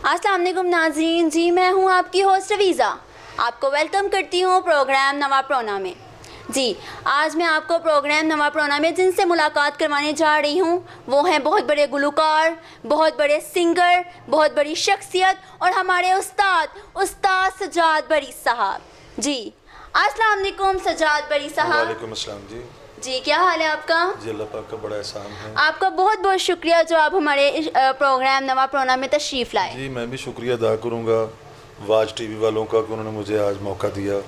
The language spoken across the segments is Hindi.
अस्सलाम वालेकुम नाज़रीन, जी मैं हूँ आपकी होस्ट रवीज़ा। आपको वेलकम करती हूँ प्रोग्राम नवा प्रोना में। जी आज मैं आपको प्रोग्राम नवा प्रोना में जिनसे मुलाकात करवाने जा रही हूँ वो हैं बहुत बड़े गुलकार, बहुत बड़े सिंगर, बहुत बड़ी शख्सियत और हमारे उस्ताद सजाद बरी साहब। जी अस्सलाम वालेकुम सजाद बरी साहब। वालेकुम अस्सलाम जी। जी क्या हाल है आपका? जी अल्लाह पाक का बड़ा एहसान है। आपका बहुत बहुत शुक्रिया जो आप हमारे प्रोग्राम नवा प्रोना में तशरीफ़ लाए। जी मैं भी शुक्रिया अदा करूँगा वाज टीवी वालों का कि उन्होंने मुझे आज मौका दिया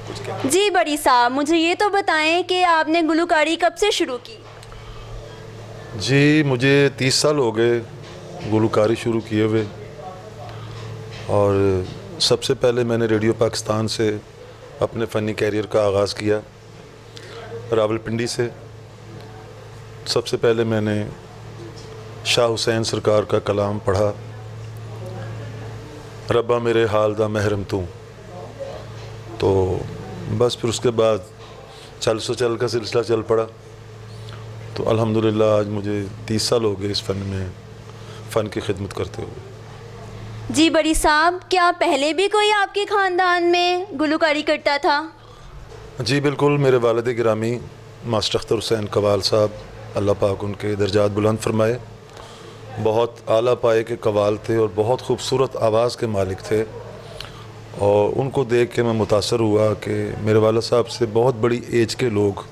कुछ कहने। जी बड़ी साहब, मुझे ये तो बताएं कि आपने गुलकारी कब से शुरू की? जी मुझे 30 साल हो गए गुलकारी शुरू किए हुए, और सबसे पहले मैंने रेडियो पाकिस्तान से अपने फ़नी कैरियर का आगाज़ किया, रावलपिंडी से। सबसे पहले मैंने शाह हुसैन सरकार का कलाम पढ़ा, रब्बा मेरे हाल दा महरम तू। तो बस फिर उसके बाद चल सो चल का सिलसिला चल पड़ा। तो अल्हम्दुलिल्लाह आज मुझे 30 साल हो गए इस फ़न में, फ़न की खिदमत करते हुए। जी बड़ी साहब, क्या पहले भी कोई आपके ख़ानदान में गुलकारी करता था? जी बिल्कुल, मेरे वालिद गिरामी मास्टर अख्तर हुसैन कवाल साहब, अल्लाह पाक उनके दर्जात बुलंद फरमाए, बहुत आला पाए के कवाल थे और बहुत खूबसूरत आवाज़ के मालिक थे। और उनको देख के मैं मुतासर हुआ कि मेरे वालिद साहब से बहुत बड़ी एज के लोग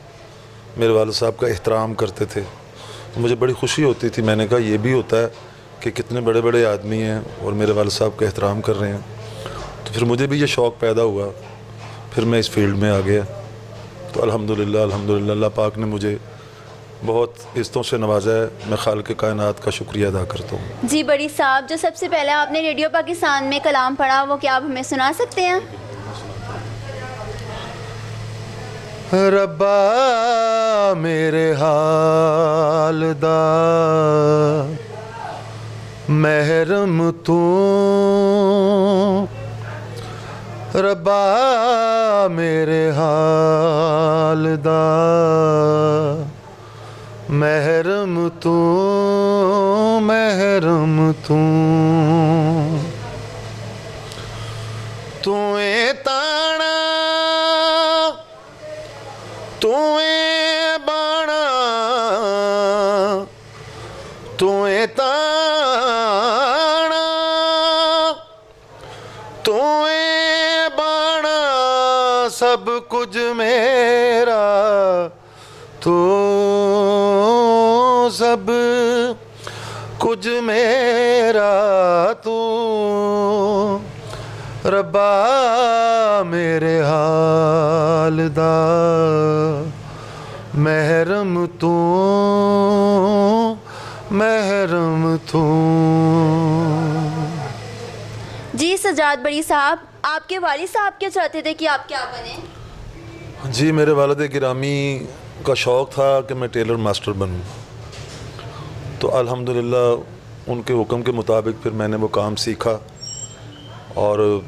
मेरे वालिद साहब का एहतराम करते थे। तो मुझे बड़ी खुशी होती थी। मैंने कहा ये भी होता है कि कितने बड़े बड़े आदमी हैं और मेरे वालिद साहब का एहतराम कर रहे हैं। तो फिर मुझे भी ये शौक़ पैदा हुआ, फिर मैं इस फील्ड में आ गया। तो अल्हम्दुलिल्लाह अल्लाह पाक ने मुझे बहुत इज़्ज़तों से नवाजा है। मैं खालिक़ कायनात का शुक्रिया अदा करता हूँ। जी बड़ी साहब, जो सबसे पहले आपने रेडियो पाकिस्तान में कलाम पढ़ा वो क्या आप हमें सुना सकते हैं? रब्बा मेरे हाल दा महरम तू, रब्बा मेरे हाल दा महरम तू, महरम तू। तूए ताना तूए बाणा, तूए ताना तूए बाणा, सब कुछ मेरा तू, सब कुछ मेरा तू। रब्बा मेरे हाल दा महरम तू, महरम तू। जी सजाद बड़ी साहब, आपके वालिद साहब क्या चाहते थे कि आप क्या बने? जी मेरे वालिद गिरामी का शौक़ था कि मैं टेलर मास्टर बनूं। तो अल्हम्दुलिल्लाह उनके हुक्म के मुताबिक फिर मैंने वो काम सीखा, और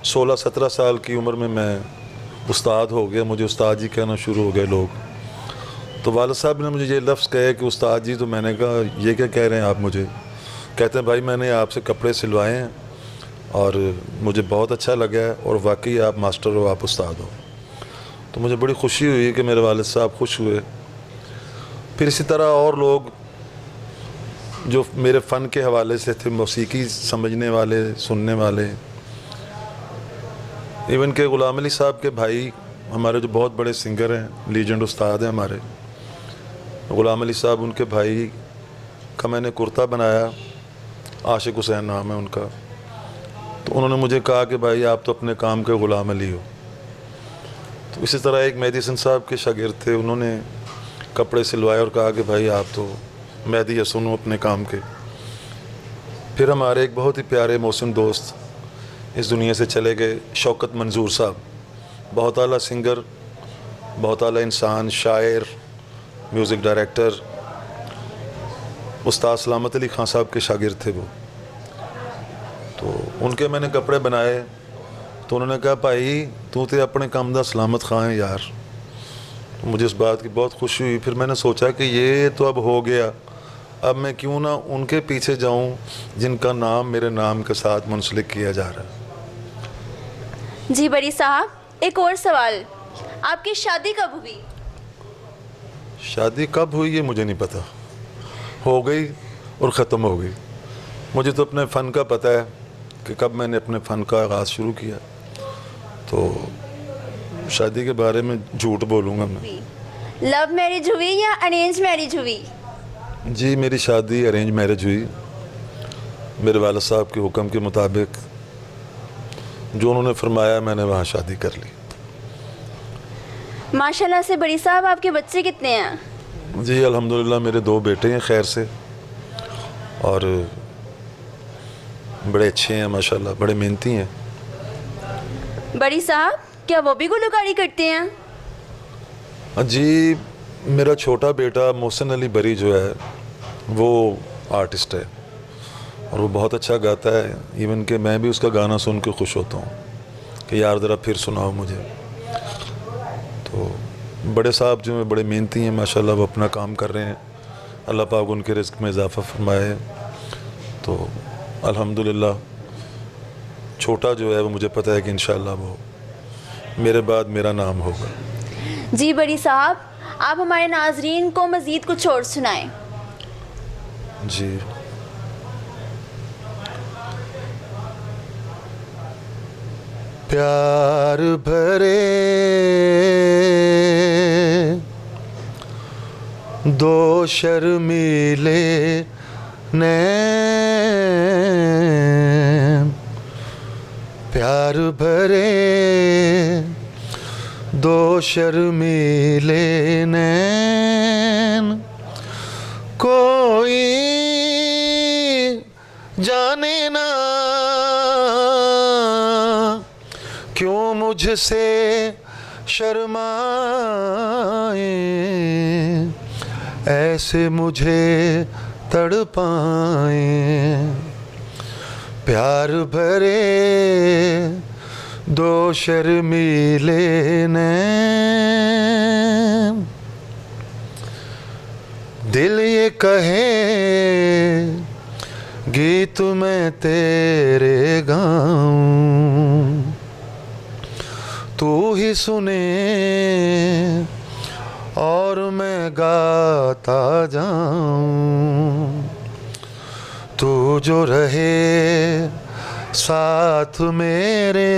16-17 साल की उम्र में मैं उस्ताद हो गया। मुझे उस्ताद जी कहना शुरू हो गए लोग। तो वालिद साहब ने मुझे ये लफ्ज़ कहे कि उस्ताद जी, तो मैंने कहा ये क्या कह रहे हैं आप मुझे? कहते हैं भाई मैंने आपसे कपड़े सिलवाए हैं और मुझे बहुत अच्छा लगा है, और वाकई आप मास्टर हो, आप उस्ताद हो। तो मुझे बड़ी खुशी हुई कि मेरे वालिद साहब खुश हुए। फिर इसी तरह और लोग जो मेरे फ़न के हवाले से थे, मौसीकी समझने वाले, सुनने वाले, इवन के ग़ुलाम अली साहब के भाई हमारे जो बहुत बड़े सिंगर हैं, लीजेंड उस्ताद हैं हमारे, ग़ुलाम अली साहब, उनके भाई का मैंने कुर्ता बनाया, आशिक हुसैन नाम है उनका। तो उन्होंने मुझे कहा कि भाई आप तो अपने काम के ग़ुलाम अली हो। तो इसी तरह एक मेहदी हसन साहब के शागिर्द थे, उन्होंने कपड़े सिलवाए और कहा कि भाई आप तो मेहदी हसन हो अपने काम के। फिर हमारे एक बहुत ही प्यारे मोहसिन दोस्त इस दुनिया से चले गए, शौकत मंजूर साहब, बहुत आला सिंगर, बहुत आला इंसान, शायर, म्यूज़िक डायरेक्टर, उस्ताद सलामत अली खान साहब के शागिर्द थे वो। तो उनके मैंने कपड़े बनाए। तो उन्होंने कहा भाई तू तो अपने काम दा सलामत खां है यार। तो मुझे इस बात की बहुत खुशी हुई। फिर मैंने सोचा कि ये तो अब हो गया, अब मैं क्यों ना उनके पीछे जाऊं जिनका नाम मेरे नाम के साथ मुंसलिक किया जा रहा है। जी बड़ी साहब, एक और सवाल, आपकी शादी कब हुई? शादी कब हुई ये मुझे नहीं पता, हो गई और ख़त्म हो गई। मुझे तो अपने फ़न का पता है कि कब मैंने अपने फ़न का आगाज़ शुरू किया, तो शादी के बारे में झूठ बोलूँगा मैं। लव मैरिज हुई या अरेंज मैरिज हुई? जी मेरी शादी अरेंज मैरिज हुई। मेरे वालिद साहब के हुक्म के मुताबिक जो उन्होंने फरमाया मैंने वहाँ शादी कर ली। माशाल्लाह से बड़ी साहब, आपके बच्चे कितने हैं? जी अल्हम्दुलिल्लाह मेरे 2 बेटे हैं खैर से, और बड़े अच्छे हैं माशाल्लाह, बड़े मेहनती हैं। बड़ी साहब, क्या वो भी गुलकारी करते हैं? जी मेरा छोटा बेटा मोहसिन अली बरी जो है वो आर्टिस्ट है और वो बहुत अच्छा गाता है। इवन कि मैं भी उसका गाना सुन के खुश होता हूँ कि यार ज़रा फिर सुनाओ मुझे। तो बड़े साहब जो हैं बड़े मेहनती हैं माशाल्लाह, वो अपना काम कर रहे हैं। अल्लाह पाक उनके रिज़्क़ में इजाफ़ा फरमाए। तो अल्हम्दुलिल्लाह छोटा जो है वो मुझे पता है कि इंशाअल्लाह वो मेरे बाद मेरा नाम होगा। जी बड़ी साहब, आप हमारे नाजरीन को मज़ीद कुछ और सुनाएं। जी प्यार भरे 2 शर्मीले नैन, प्यार भरे 2 शर्मीले नैन, कोई जाने ना क्यों मुझसे शर्माए, ऐसे मुझे तड़पाए। प्यार भरे 2 शर्मीले नैन, दिल ये कहे गीत मैं तेरे गाऊं, तू ही सुने और मैं गाता जाऊं। तू जो रहे साथ मेरे,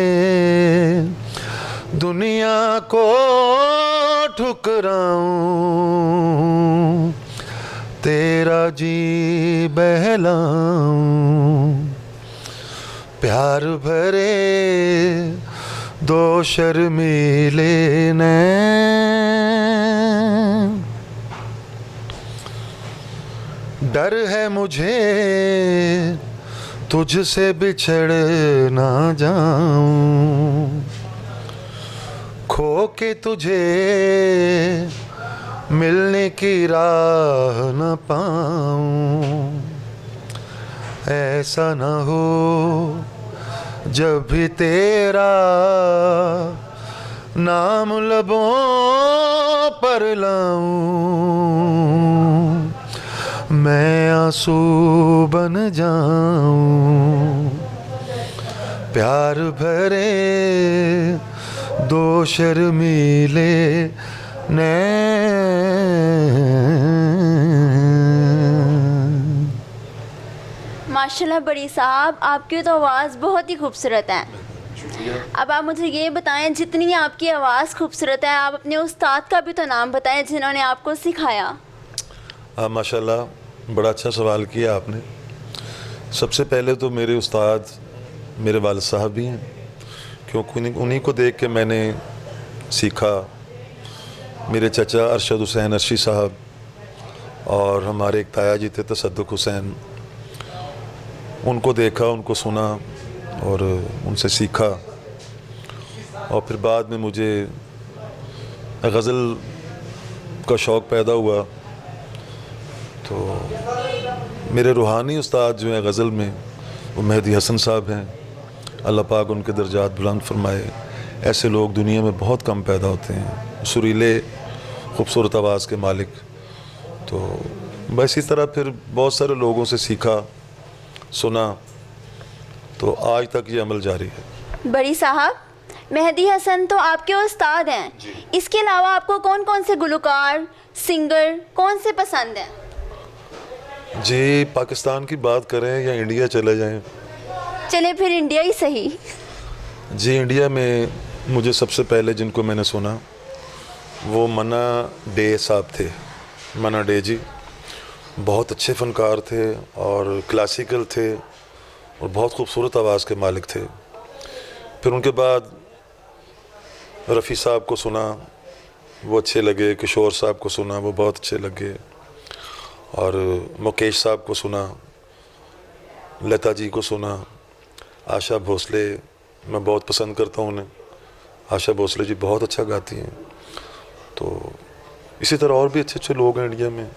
दुनिया को ठुकराऊं, तेरा जी बहलाऊं। प्यार भरे 2 शर्मीले नैन, डर है मुझे तुझसे बिछड़ ना जाऊं, खो के तुझे मिलने की राह न पाऊं। ऐसा न हो जब भी तेरा नाम लबों पर लाऊं, मैं आंसू बन जाऊं। प्यार भरे 2 शर्मीले नैन। माशाल्लाह बड़ी साहब, आपकी तो आवाज़ बहुत ही खूबसूरत है। अब आप मुझे ये बताएं, जितनी आपकी आवाज़ खूबसूरत है, आप अपने उस्ताद का भी तो नाम बताएं जिन्होंने आपको सिखाया। माशाल्लाह बड़ा अच्छा सवाल किया आपने। सबसे पहले तो मेरे उस्ताद मेरे वालिद साहब भी हैं, क्योंकि उन्हीं को देख के मैंने सीखा। मेरे चचा अरशद हुसैन अर्शी साहब और हमारे एक ताया जी थे तसद्दुक हुसैन, उनको देखा, उनको सुना और उनसे सीखा। और फिर बाद में मुझे गज़ल का शौक़ पैदा हुआ, तो मेरे रूहानी उस्ताद जो हैं गज़ल में वो मेहदी हसन साहब हैं। अल्लाह पाक उनके दर्जात बुलंद फरमाए। ऐसे लोग दुनिया में बहुत कम पैदा होते हैं, सुरीले खूबसूरत आवाज़ के मालिक। तो बस इसी तरह फिर बहुत सारे लोगों से सीखा, सुना, तो आज तक ये अमल जारी है। बड़ी साहब, मेहदी हसन तो आपके उस्ताद हैं, इसके अलावा आपको कौन कौन से गुलकार, सिंगर कौन से पसंद हैं? जी, पाकिस्तान की बात करें या इंडिया चले जाएं? चले फिर इंडिया ही सही। जी, इंडिया में मुझे सबसे पहले जिनको मैंने सुना वो मन्ना डे साहब थे। मन्ना डे जी बहुत अच्छे फ़नकार थे और क्लासिकल थे और बहुत खूबसूरत आवाज़ के मालिक थे। फिर उनके बाद रफ़ी साहब को सुना, वो अच्छे लगे। किशोर साहब को सुना, वो बहुत अच्छे लगे। और मुकेश साहब को सुना, लता जी को सुना, आशा भोसले मैं बहुत पसंद करता हूँ उन्हें। आशा भोसले जी बहुत अच्छा गाती हैं। तो इसी तरह और भी अच्छे अच्छे लोग हैं इंडिया में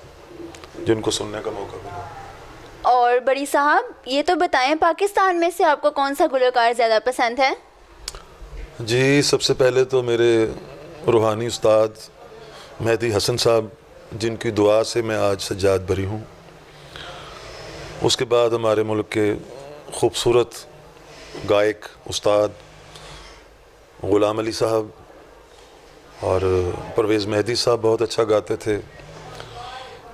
जिनको सुनने का मौका मिला। और बड़ी साहब, ये तो बताएं पाकिस्तान में से आपको कौन सा गुलकार ज़्यादा पसंद है? जी, सबसे पहले तो मेरे रूहानी उस्ताद मेहदी हसन साहब, जिनकी दुआ से मैं आज सज्जाद बरी हूँ। उसके बाद हमारे मुल्क के खूबसूरत गायक उस्ताद ग़ुलाम अली साहब और परवेज़ मेहदी साहब बहुत अच्छा गाते थे।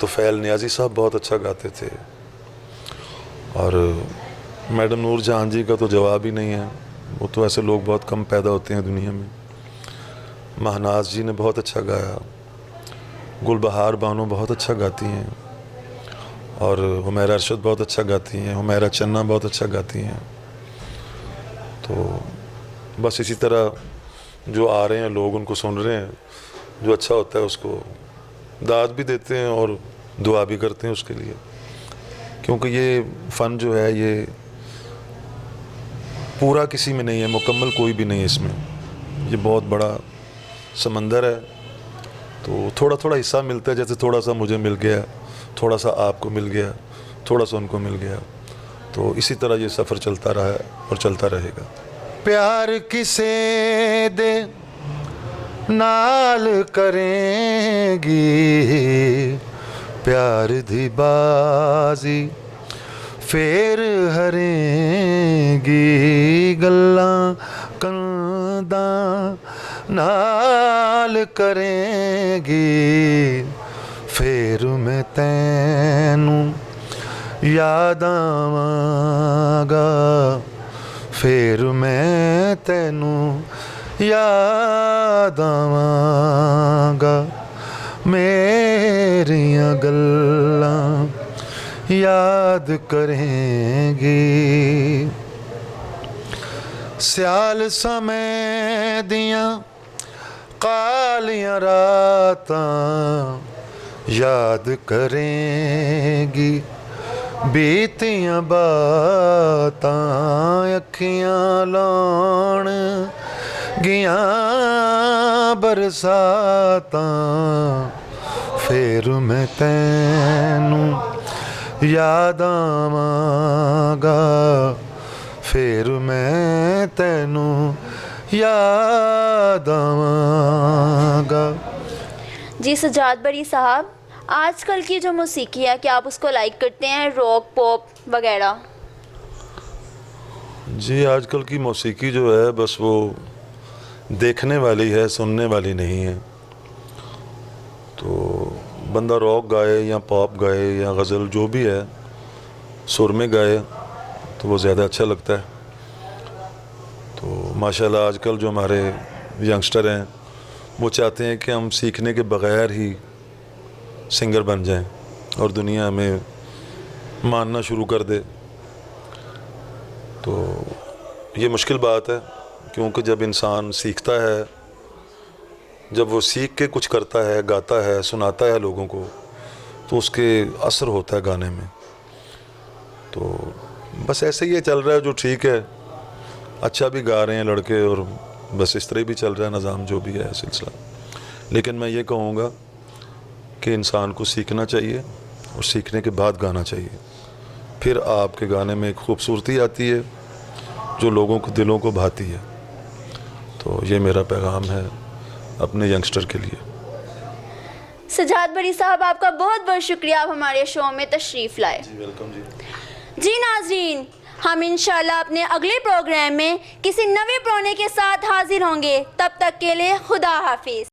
तो फ़ैल नियाज़ी साहब बहुत अच्छा गाते थे। और मैडम नूर जहां जी का तो जवाब ही नहीं है, वो तो ऐसे लोग बहुत कम पैदा होते हैं दुनिया में। महनाज जी ने बहुत अच्छा गाया। गुलबहार बानो बहुत अच्छा गाती हैं और हुमैरा अरशद बहुत अच्छा गाती हैं। हुमैरा चन्ना बहुत अच्छा गाती हैं। तो बस इसी तरह जो आ रहे हैं लोग उनको सुन रहे हैं, जो अच्छा होता है उसको दाद भी देते हैं और दुआ भी करते हैं उसके लिए, क्योंकि ये फ़न जो है ये पूरा किसी में नहीं है, मुकम्मल कोई भी नहीं है इसमें। ये बहुत बड़ा समंदर है, तो थोड़ा थोड़ा हिस्सा मिलता है। जैसे थोड़ा सा मुझे मिल गया, थोड़ा सा आपको मिल गया, थोड़ा सा उनको मिल गया, तो इसी तरह ये सफ़र चलता रहा है और चलता रहेगा। प्यार किसे दे नाल करेंगी, प्यार दी बाजी फेर हरेंगी, गल्लां कंदां नाल करेंगी, फेर मैं तैनू याद आवांगा, फेर मैं तैनू याद आवांगा, मेरियां गल्लां याद करेंगी। स्याल समय दियां कालियां रातां याद करेंगी, बीतियां बातां अखियां लाउण गियां बरसातां, फेर मैं तैनू याद आवांगा, फेर मैं तैनू याद आवांगा। जी सज्जाद बरी साहब, आजकल की जो मौसीकी है, क्या आप उसको लाइक करते हैं, रॉक पॉप वगैरह? जी, आजकल की मौसीकी जो है बस वो देखने वाली है, सुनने वाली नहीं है। तो बंदा रॉक गाए या पॉप गाए या गज़ल जो भी है, सुर में गाए तो वो ज़्यादा अच्छा लगता है। तो माशाल्लाह आजकल जो हमारे यंगस्टर हैं वो चाहते हैं कि हम सीखने के बग़ैर ही सिंगर बन जाएं और दुनिया हमें मानना शुरू कर दे। तो ये मुश्किल बात है, क्योंकि जब इंसान सीखता है, जब वो सीख के कुछ करता है, गाता है, सुनाता है लोगों को, तो उसके असर होता है गाने में। तो बस ऐसे ही चल रहा है, जो ठीक है, अच्छा भी गा रहे हैं लड़के और बस इस तरह भी चल रहा है निज़ाम जो भी है सिलसिला। लेकिन मैं ये कहूँगा कि इंसान को सीखना चाहिए और सीखने के बाद गाना चाहिए, फिर आपके गाने में एक खूबसूरती आती है जो लोगों को, दिलों को भाती है। तो ये मेरा पैगाम है अपने यंगस्टर के लिए। सजाद बरी साहब, आपका बहुत बहुत शुक्रिया, आप हमारे शो में तशरीफ़ लाए। जी वेलकम जी। जी नाजरीन, हम इंशाल्लाह अपने अगले प्रोग्राम में किसी नए प्रोने के साथ हाजिर होंगे। तब तक के लिए खुदा हाफिज।